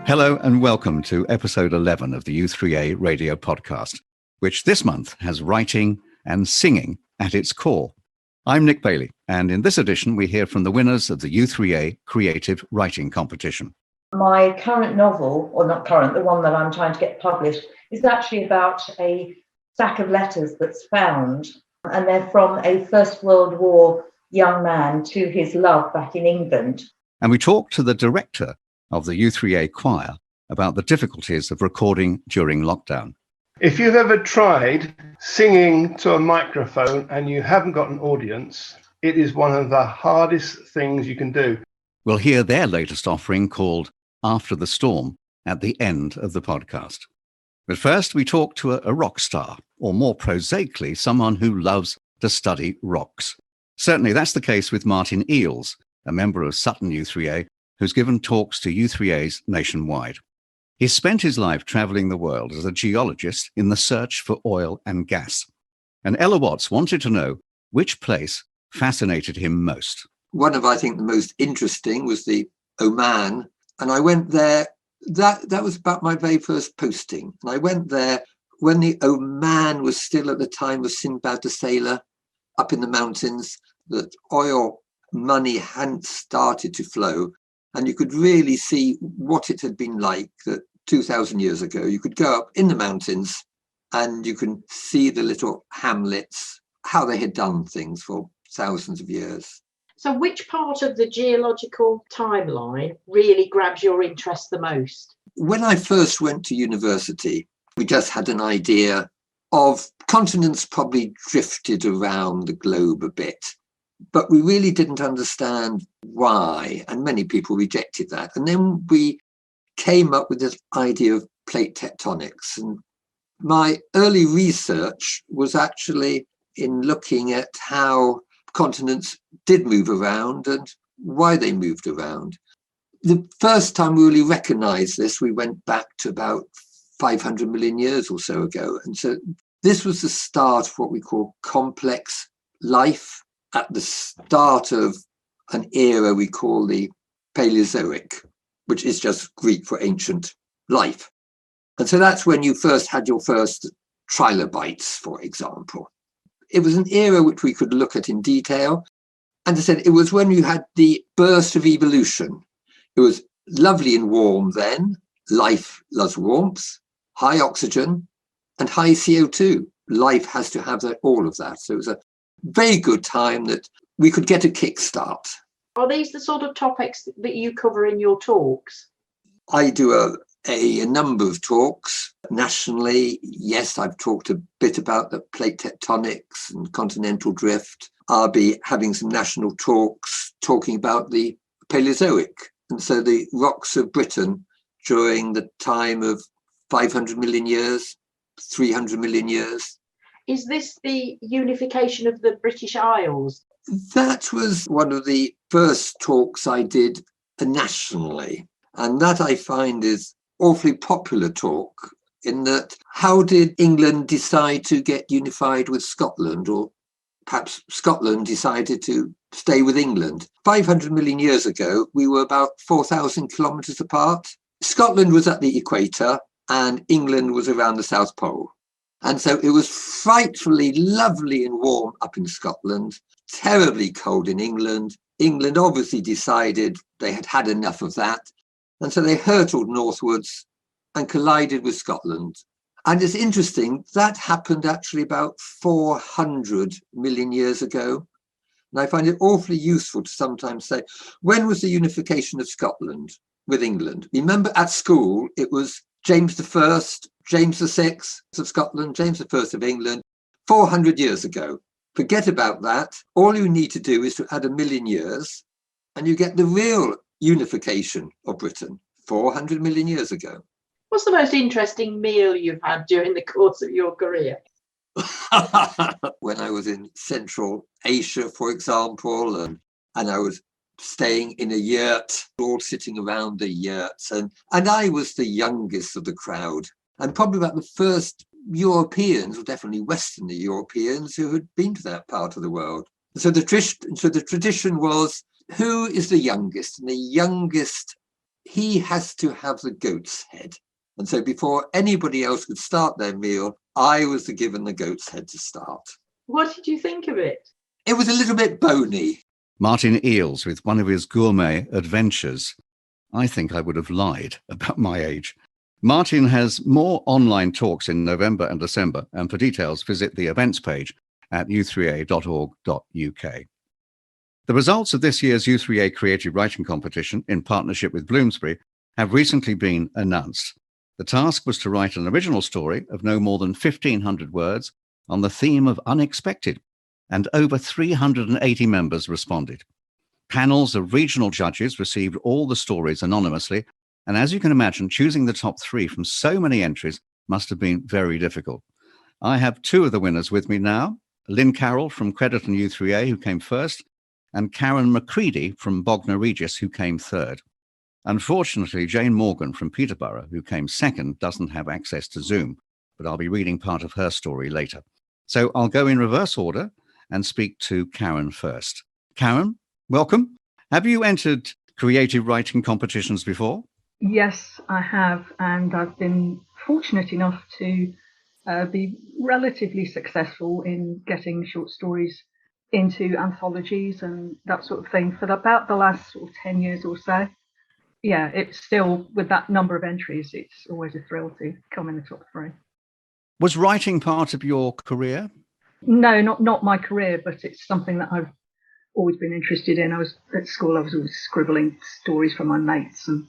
Hello and welcome to episode 11 of the u3a radio podcast, which this month has writing and singing at its core. I'm Nick Bailey, and in this edition we hear from the winners of the u3a Creative Writing Competition. My current novel, or not current, the one that I'm trying to get published, is actually about a stack of letters that's found, and they're from a First World War young man to his love back in England. And we talk to the director of the u3a choir about the difficulties of recording during lockdown. If you've ever tried singing to a microphone and you haven't got an audience, it is one of the hardest things you can do. We'll hear their latest offering called After the Storm at the end of the podcast. But first, we talk to a rock star, or more prosaically, someone who loves to study rocks. Certainly that's the case with Martin Eels, a member of Sutton u3a, who's given talks to u3as nationwide. He's spent his life travelling the world as a geologist in the search for oil and gas. And Ella Watts wanted to know which place fascinated him most. One of, I think, the most interesting was the Oman. And I went there, that was about my very first posting. And I went there when the Oman was still at the time of Sinbad the Sailor, up in the mountains, that oil money hadn't started to flow. And you could really see what it had been like that 2,000 years ago. You could go up in the mountains and you can see the little hamlets, how they had done things for thousands of years. So which part of the geological timeline really grabs your interest the most? When I first went to university, we just had an idea of continents probably drifted around the globe a bit. But we really didn't understand why, and many people rejected that. And then we came up with this idea of plate tectonics. And my early research was actually in looking at how continents did move around and why they moved around. The first time we really recognized this, we went back to about 500 million years or so ago. And so this was the start of what we call complex life, at the start of an era we call the Paleozoic, which is just Greek for ancient life. And so that's when you first had your first trilobites, for example. It was an era which we could look at in detail. And I said, it was when you had the burst of evolution. It was lovely and warm then. Life loves warmth, high oxygen, and high CO2. Life has to have all of that. So it was a very good time that we could get a kickstart. Are these the sort of topics that you cover in your talks? I do a number of talks nationally. Yes, I've talked a bit about the plate tectonics and continental drift. I'll be having some national talks talking about the Paleozoic. And so the rocks of Britain during the time of 500 million years, 300 million years. Is this the unification of the British Isles? That was one of the first talks I did nationally. And that I find is awfully popular talk in that how did England decide to get unified with Scotland, or perhaps Scotland decided to stay with England? 500 million years ago, we were about 4,000 kilometres apart. Scotland was at the equator and England was around the South Pole. And so it was frightfully lovely and warm up in Scotland, terribly cold in England. England obviously decided they had had enough of that. And so they hurtled northwards and collided with Scotland. And it's interesting, that happened actually about 400 million years ago. And I find it awfully useful to sometimes say, when was the unification of Scotland with England? Remember at school, it was James I, James VI of Scotland, James I of England, 400 years ago. Forget about that. All you need to do is to add a million years and you get the real unification of Britain 400 million years ago. What's the most interesting meal you've had during the course of your career? When I was in Central Asia, for example, and I was staying in a yurt, all sitting around the yurts, and I was the youngest of the crowd, and probably about the first Europeans, or definitely Western Europeans, who had been to that part of the world. So the tradition was, who is the youngest? And the youngest he has to have the goat's head. And so before anybody else could start their meal, I was given the goat's head to start. What did you think of it? It was a little bit bony. Martin Eels with one of his gourmet adventures. I think I would have lied about my age. Martin has more online talks in November and December, and for details, visit the events page at u3a.org.uk. The results of this year's U3a Creative Writing Competition, in partnership with Bloomsbury, have recently been announced. The task was to write an original story of no more than 1,500 words on the theme of unexpected, and over 380 members responded. Panels of regional judges received all the stories anonymously, and as you can imagine, choosing the top 3 from so many entries must have been very difficult. I have 2 of the winners with me now, Lynn Carroll from Crediton U3a, who came first, and Karen McCready from Bognor Regis, who came third. Unfortunately, Jane Morgan from Peterborough, who came second, doesn't have access to Zoom, but I'll be reading part of her story later. So I'll go in reverse order and speak to Karen first. Karen, welcome. Have you entered creative writing competitions before? Yes, I have, and I've been fortunate enough to be relatively successful in getting short stories into anthologies and that sort of thing for about the last sort of 10 years or so. Yeah, it's still, with that number of entries, it's always a thrill to come in the top 3. Was writing part of your career? No, not my career, but it's something that I've always been interested in. I was at school, I was always scribbling stories for my mates, and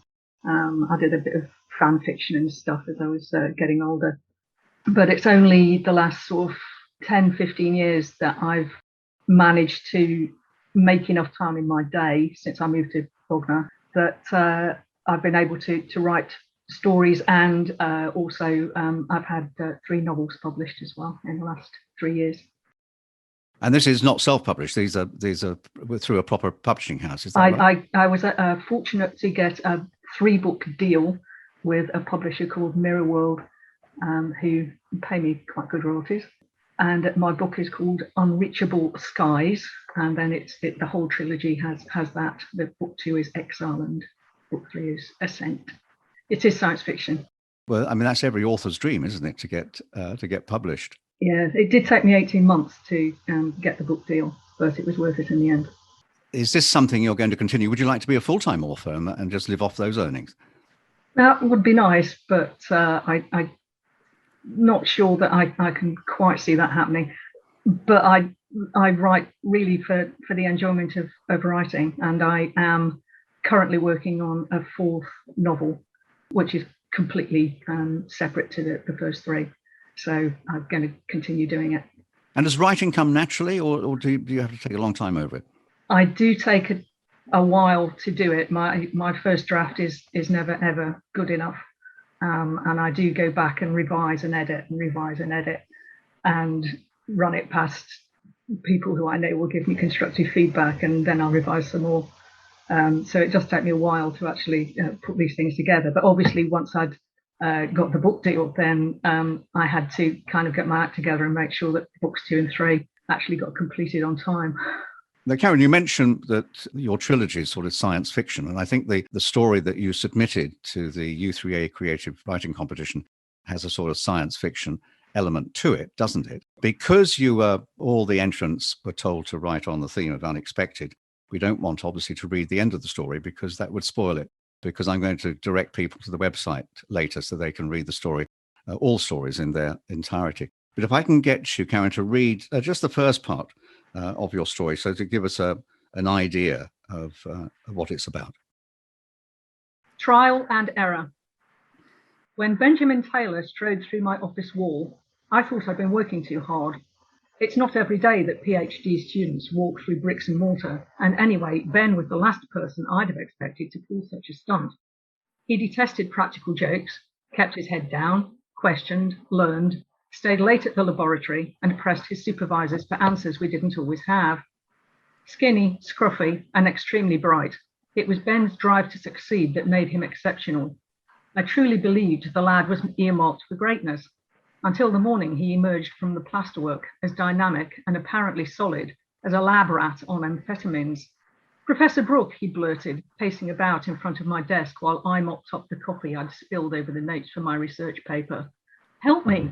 I did a bit of fan fiction and stuff as I was getting older. But it's only the last sort of 10, 15 years that I've managed to make enough time in my day since I moved to Bognor that I've been able to write stories, and also I've had 3 novels published as well in the last 3 years. And this is not self-published. These are through a proper publishing house. Is that right? I was fortunate to get a 3-book deal with a publisher called Mirror World, who pay me quite good royalties. And my book is called Unreachable Skies, and then the whole trilogy has that. The book 2 is Exile, and book 3 is Ascent. It is science fiction. Well, I mean, that's every author's dream, isn't it, to get published? Yeah, it did take me 18 months to get the book deal, but it was worth it in the end. Is this something you're going to continue? Would you like to be a full-time author and just live off those earnings? That would be nice, but I'm not sure that I can quite see that happening. But I write really for the enjoyment of writing, and I am currently working on a 4th novel, which is completely separate to the first 3. So I'm going to continue doing it. And does writing come naturally, or do you have to take a long time over it? I do take a while to do it. My first draft is never, ever good enough. And I do go back and revise and edit and run it past people who I know will give me constructive feedback, and then I'll revise some more. So it does take me a while to actually put these things together. But obviously, once I'd got the book deal, then I had to kind of get my act together and make sure that books 2 and 3 actually got completed on time. Now, Karen, you mentioned that your trilogy is sort of science fiction, and I think the story that you submitted to the U3a Creative Writing Competition has a sort of science fiction element to it, doesn't it? Because all the entrants were told to write on the theme of unexpected, we don't want, obviously, to read the end of the story because that would spoil it, because I'm going to direct people to the website later so they can read the story, all stories in their entirety. But if I can get you, Karen, to read just the first part of your story, so to give us an idea of what it's about. Trial and error. When Benjamin Taylor strode through my office wall, I thought I'd been working too hard. It's not every day that PhD students walk through bricks and mortar, and anyway, Ben was the last person I'd have expected to pull such a stunt. He detested practical jokes, kept his head down, questioned, learned, stayed late at the laboratory, and pressed his supervisors for answers we didn't always have. Skinny, scruffy, and extremely bright, it was Ben's drive to succeed that made him exceptional. I truly believed the lad was earmarked for greatness, until the morning he emerged from the plasterwork as dynamic and apparently solid as a lab rat on amphetamines. Professor Brooke, he blurted, pacing about in front of my desk while I mopped up the coffee I'd spilled over the notes for my research paper. Help me.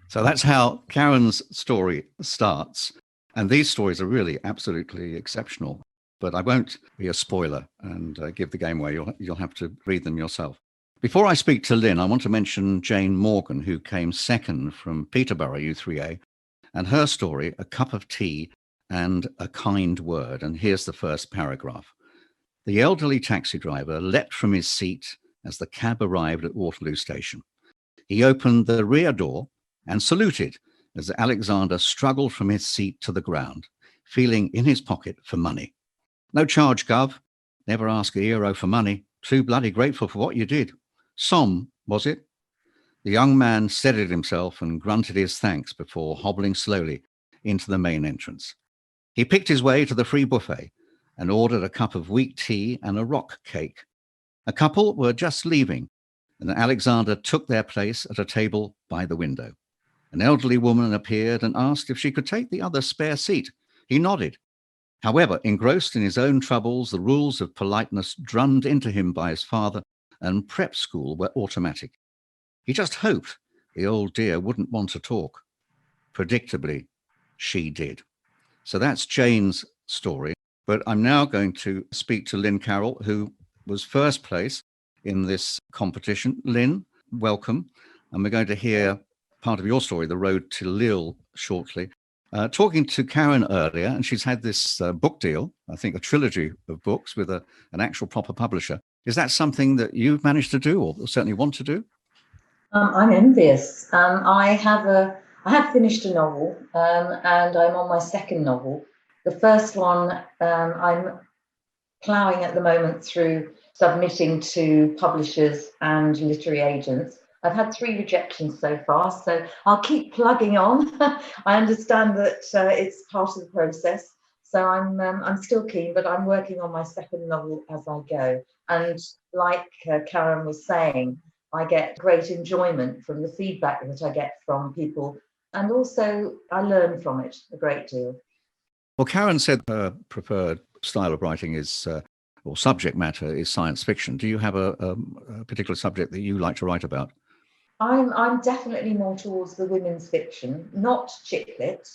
So that's how Karen's story starts. And these stories are really absolutely exceptional. But I won't be a spoiler and give the game away. You'll have to read them yourself. Before I speak to Lynn, I want to mention Jane Morgan, who came second from Peterborough U3a, and her story, A Cup of Tea and a Kind Word. And here's the first paragraph. The elderly taxi driver leapt from his seat as the cab arrived at Waterloo Station. He opened the rear door and saluted as Alexander struggled from his seat to the ground, feeling in his pocket for money. No charge, Gov. Never ask a hero for money. Too bloody grateful for what you did. Somme, was it? The young man steadied himself and grunted his thanks before hobbling slowly into the main entrance. He picked his way to the free buffet and ordered a cup of weak tea and a rock cake. A couple were just leaving, and Alexander took their place at a table by the window. An elderly woman appeared and asked if she could take the other spare seat. He nodded. However, engrossed in his own troubles, the rules of politeness drummed into him by his father and prep school were automatic. He just hoped the old dear wouldn't want to talk. Predictably, she did. So that's Jane's story. But I'm now going to speak to Lynn Carroll, who was first place in this competition. Lynn, welcome. And we're going to hear part of your story, The Road to Lille, shortly. Talking to Karen earlier, and she's had this book deal, I think a trilogy of books with an actual proper publisher. Is that something that you've managed to do or certainly want to do? I'm envious. I have finished a novel, and I'm on my second novel. The first one, I'm ploughing at the moment through submitting to publishers and literary agents. I've had 3 rejections so far, so I'll keep plugging on. I understand that it's part of the process, so I'm still keen, but I'm working on my second novel as I go. And like Karen was saying, I get great enjoyment from the feedback that I get from people, and also I learn from it a great deal. Well, Karen said her preferred style of writing is, or subject matter is science fiction. Do you have a particular subject that you like to write about? I'm definitely more towards the women's fiction, not chick lit.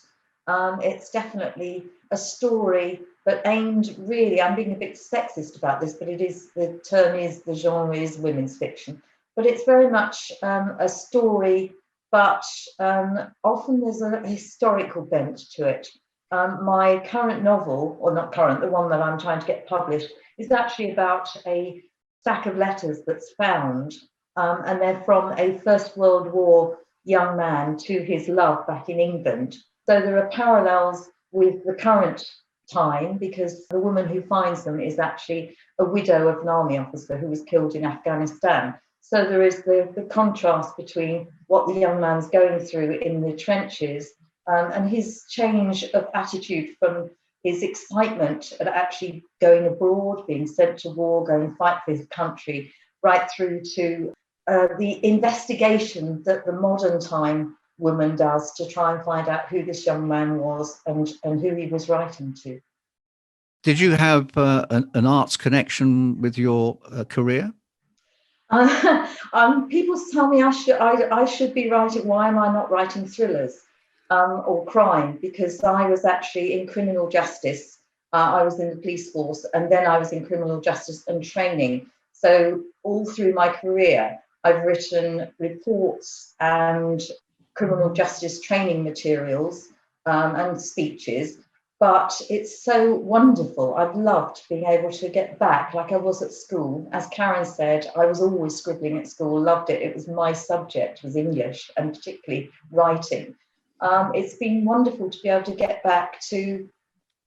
It's definitely a story, but aimed really, I'm being a bit sexist about this, but the genre is women's fiction. But it's very much a story, but often there's a historical bent to it. My current novel, or not current, the one that I'm trying to get published, is actually about a stack of letters that's found. And they're from a First World War young man to his love back in England. So there are parallels with the current time, because the woman who finds them is actually a widow of an army officer who was killed in Afghanistan. So there is the contrast between what the young man's going through in the trenches and his change of attitude from his excitement at actually going abroad, being sent to war, going and fight for his country, right through to the investigation that the modern time woman does to try and find out who this young man was and who he was writing to. Did you have an arts connection with your career? People tell me I should be writing. Why am I not writing thrillers or crime? Because I was actually in criminal justice. I was in the police force, and then I was in criminal justice and training. So all through my career, I've written reports and criminal justice training materials and speeches. But it's so wonderful. I've loved being able to get back like I was at school. As Karen said, I was always scribbling at school, loved it. It was my subject, was English, and particularly writing. It's been wonderful to be able to get back to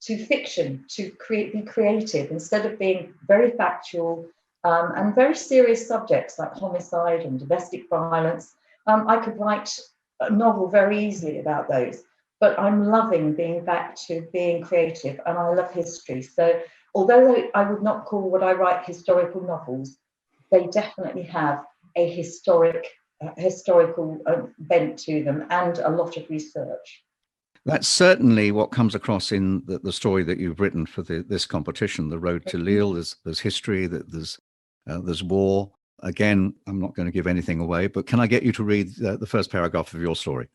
fiction, to be creative, instead of being very factual and very serious subjects like homicide and domestic violence. I could write a novel very easily about those. But I'm loving being back to being creative, and I love history. So although I would not call what I write historical novels, they definitely have a historical bent to them and a lot of research. That's certainly what comes across in the story that you've written for this competition, The Road to Lille. There's history, there's war. Again, I'm not going to give anything away, but can I get you to read the first paragraph of your story?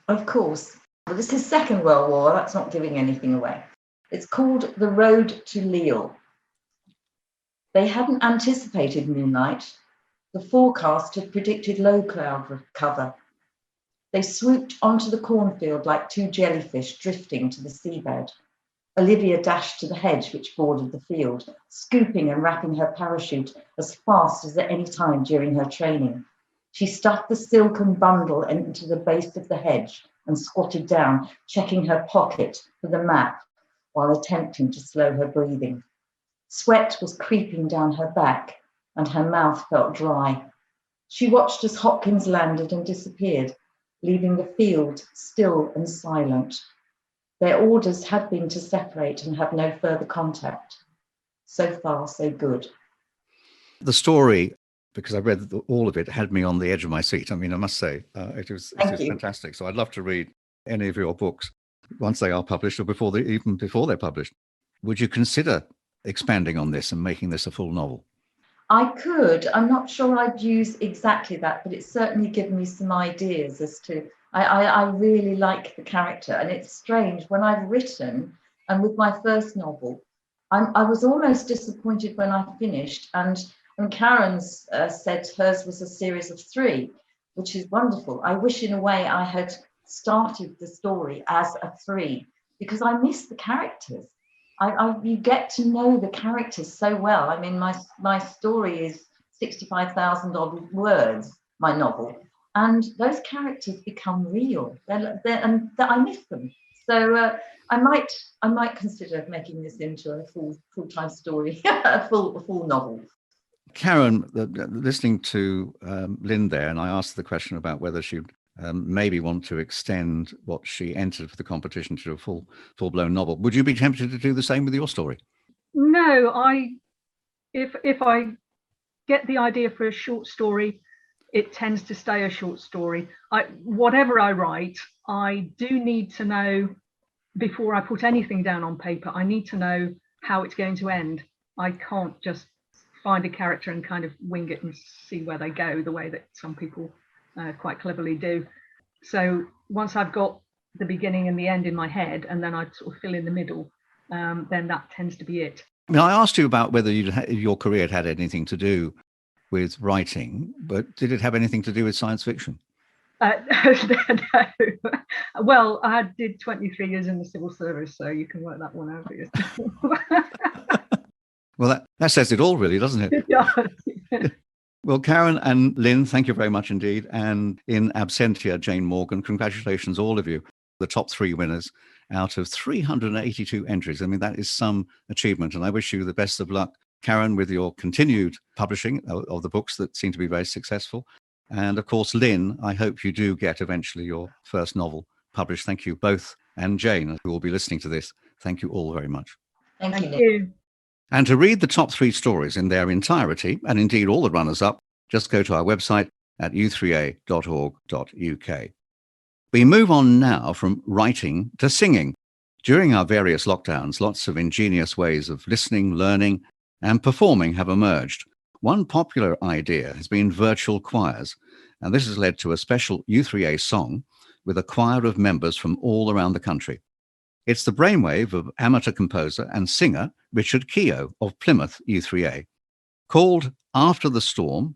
Of course. Well, this is Second World War. That's not giving anything away. It's called The Road to Lille. They hadn't anticipated moonlight. The forecast had predicted low cloud cover. They swooped onto the cornfield like two jellyfish drifting to the seabed. Olivia dashed to the hedge which bordered the field, scooping and wrapping her parachute as fast as at any time during her training. She stuffed the silken bundle into the base of the hedge and squatted down, checking her pocket for the map while attempting to slow her breathing. Sweat was creeping down her back and her mouth felt dry. She watched as Hopkins landed and disappeared, leaving the field still and silent. Their orders had been to separate and have no further contact. So far, so good. The story, because I read all of it, had me on the edge of my seat. I mean, I must say, it was fantastic. So I'd love to read any of your books once they are published or even before they're published. Would you consider expanding on this and making this a full novel? I could. I'm not sure I'd use exactly that, but it's certainly given me some ideas as to, I really like the character. And it's strange, when I've written, and with my first novel, I was almost disappointed when I finished. And Karen's said hers was a series of 3, which is wonderful. I wish in a way I had started the story as a 3, because I miss the characters. You get to know the characters so well. I mean, my story is 65,000 odd words, my novel, and those characters become real. And I miss them. So I might consider making this into a full-time story, a full novel. Karen, listening to Lynn there, and I asked the question about whether she'd maybe want to extend what she entered for the competition to a full-blown novel. Would you be tempted to do the same with your story? No, if I get the idea for a short story, it tends to stay a short story. Whatever I write, I do need to know, before I put anything down on paper, I need to know how it's going to end. I can't just find a character and kind of wing it and see where they go, the way that some people quite cleverly do. So once I've got the beginning and the end in my head, and then I sort of fill in the middle, then that tends to be it. I mean, I asked you about whether your career had anything to do with writing, but did it have anything to do with science fiction? No. Well, I did 23 years in the civil service, so you can work that one out for yourself. Well, that says it all, really, doesn't it? It does. Well, Karen and Lynn, thank you very much indeed. And in absentia, Jane Morgan, congratulations, all of you, the top 3 winners out of 382 entries. I mean, that is some achievement. And I wish you the best of luck, Karen, with your continued publishing of the books that seem to be very successful. And of course, Lynn, I hope you do get eventually your first novel published. Thank you both. And Jane, who will be listening to this, thank you all very much. Thank you. And to read the top 3 stories in their entirety, and indeed all the runners-up, just go to our website at u3a.org.uk. We move on now from writing to singing. During our various lockdowns, lots of ingenious ways of listening, learning, and performing have emerged. One popular idea has been virtual choirs, and this has led to a special u3a song with a choir of members from all around the country. It's the brainwave of amateur composer and singer Richard Keogh of Plymouth u3a. Called After the Storm,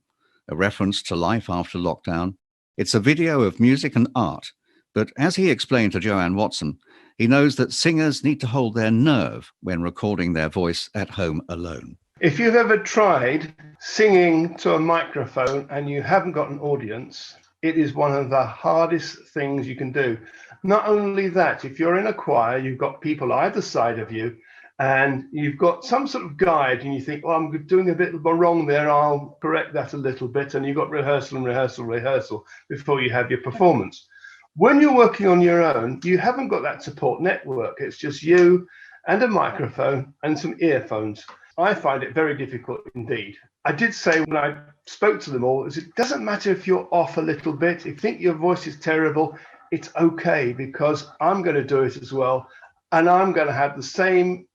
a reference to life after lockdown, it's a video of music and art. But as he explained to Joanne Watson, he knows that singers need to hold their nerve when recording their voice at home alone. If you've ever tried singing to a microphone and you haven't got an audience, it is one of the hardest things you can do. Not only that, if you're in a choir, you've got people either side of you, and you've got some sort of guide, and you think, oh, I'm doing a bit wrong there, I'll correct that a little bit, and you've got rehearsal and rehearsal before you have your performance. When you're working on your own, you haven't got that support network. It's just you and a microphone and some earphones. I find it very difficult indeed. I did say when I spoke to them all, it doesn't matter if you're off a little bit, if you think your voice is terrible, it's okay, because I'm going to do it as well. And I'm going to have the same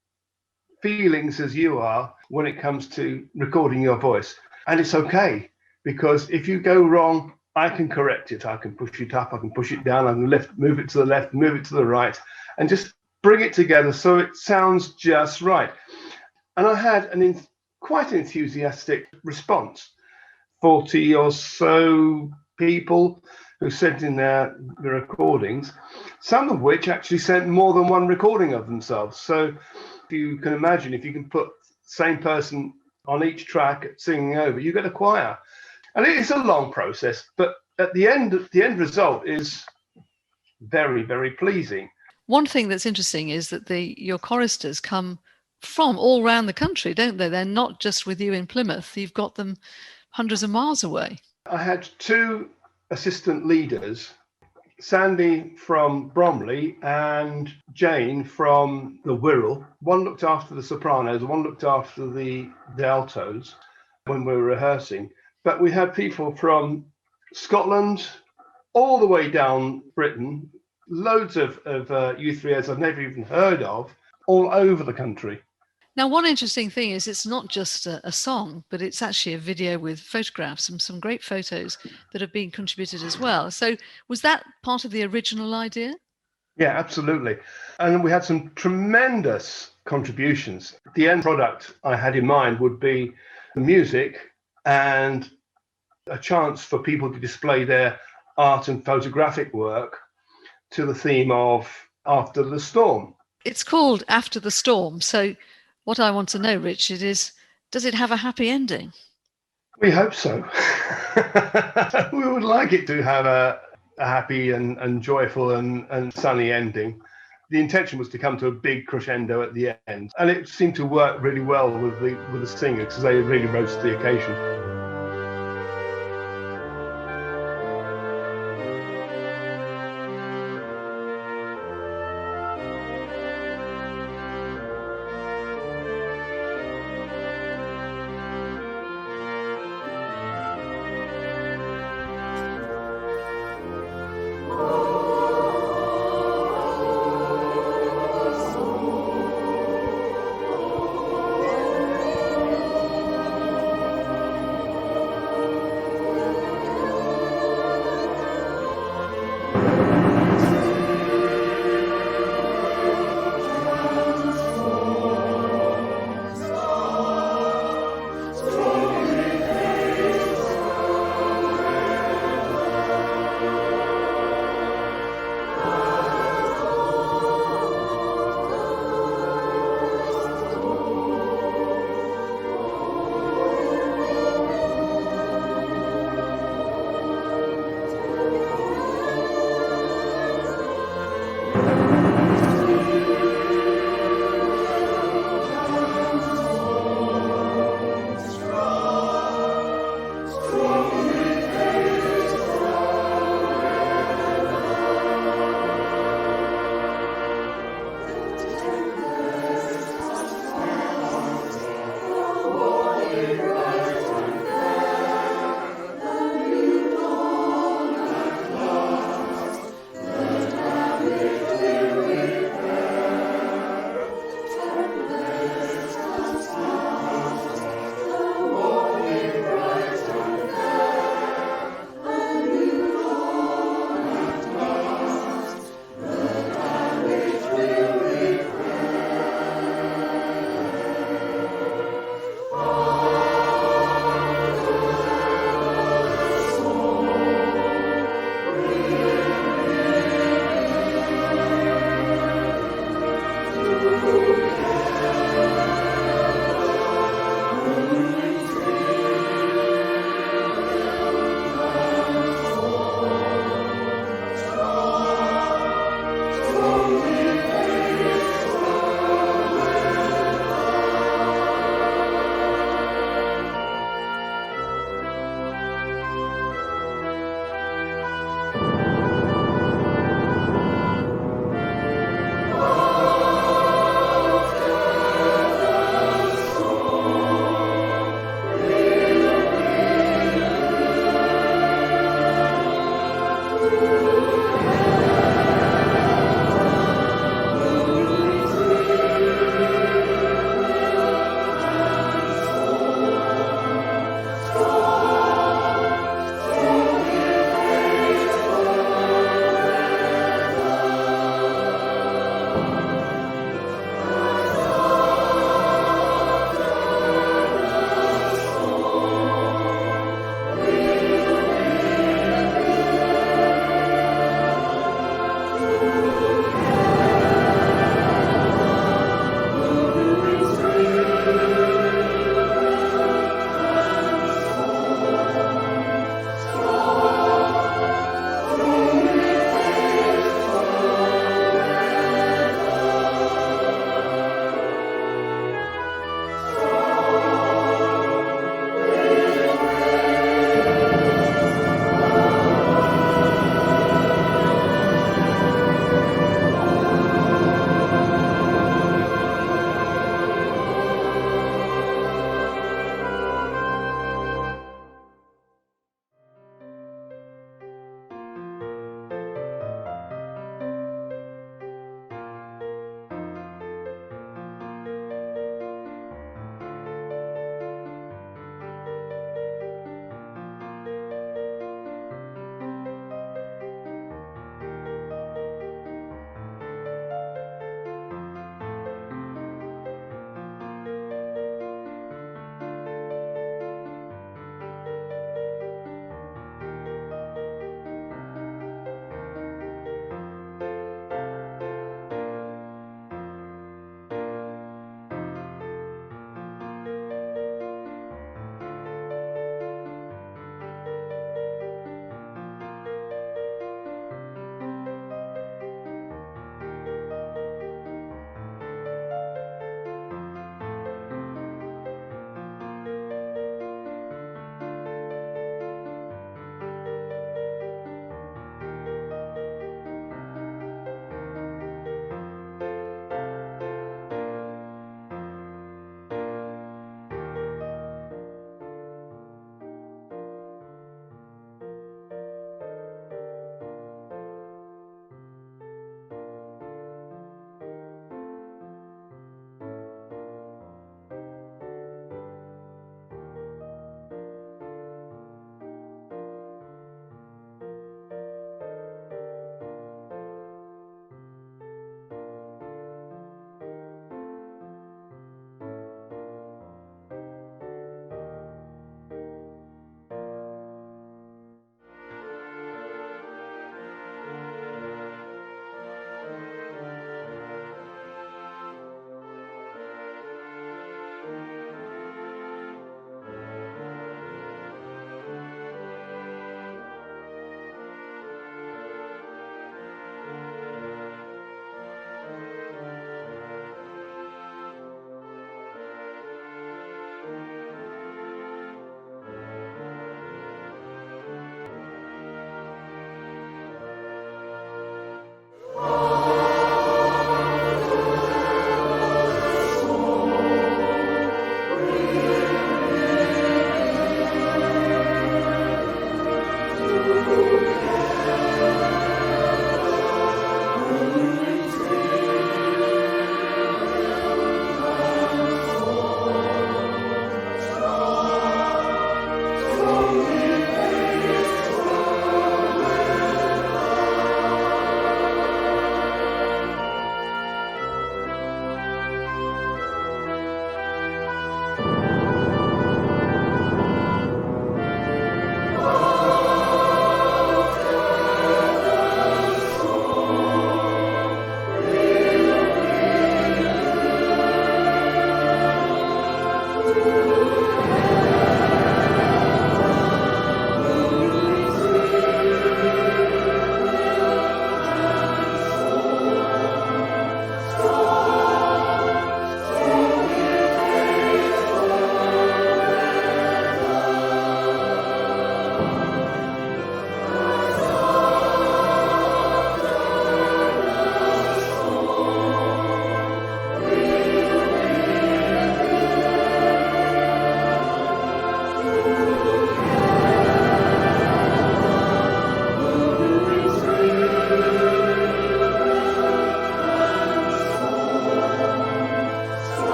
feelings as you are when it comes to recording your voice. And it's okay, because if you go wrong, I can correct it. I can push it up, I can push it down, I can move it to the left, move it to the right, and just bring it together so it sounds just right. And I had quite an enthusiastic response. 40 or so people who sent in their recordings, some of which actually sent more than one recording of themselves. So if you can imagine, if you can put the same person on each track singing over, you get a choir. And it's a long process, but at the end result is very, very pleasing. One thing that's interesting is that your choristers come from all around the country, don't they? They're not just with you in Plymouth. You've got them hundreds of miles away. I had two assistant leaders, Sandy from Bromley and Jane from the Wirral. One looked after the sopranos, one looked after the altos when we were rehearsing. But we had people from Scotland all the way down Britain, loads of u3as I've never even heard of, all over the country. Now, one interesting thing is it's not just a song, but it's actually a video with photographs and some great photos that have been contributed as well. So was that part of the original idea? Yeah, absolutely. And we had some tremendous contributions. The end product I had in mind would be the music and a chance for people to display their art and photographic work to the theme of After the Storm. It's called After the Storm. So what I want to know, Richard, is does it have a happy ending? We hope so. We would like it to have a happy and joyful and sunny ending. The intention was to come to a big crescendo at the end, and it seemed to work really well with the singers, because they really rose to the occasion.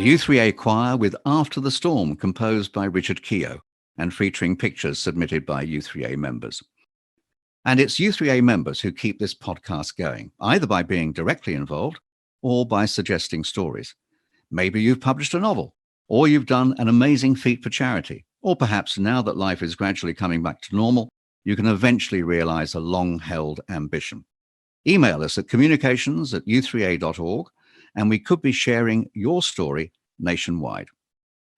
The u3a choir with After the Storm, composed by Richard Keogh and featuring pictures submitted by u3a members. And it's u3a members who keep this podcast going, either by being directly involved or by suggesting stories. Maybe you've published a novel, or you've done an amazing feat for charity, or perhaps now that life is gradually coming back to normal, you can eventually realize a long-held ambition. Email us at communications@u3a.org, and we could be sharing your story nationwide.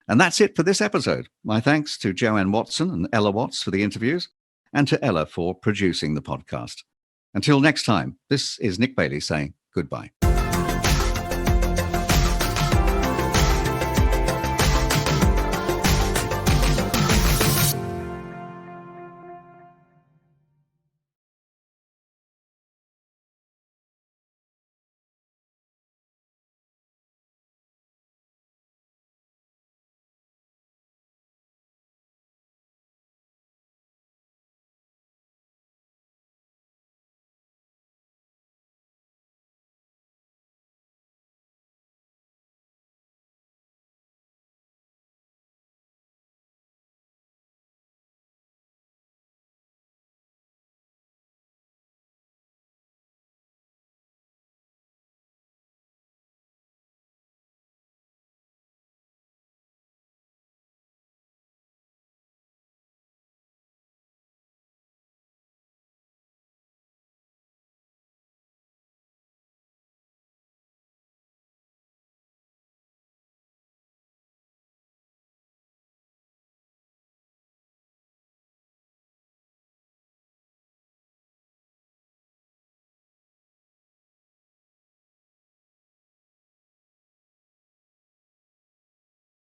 And that's it for this episode. My thanks to Joanne Watson and Ella Watts for the interviews, and to Ella for producing the podcast. Until next time, this is Nick Bailey saying goodbye.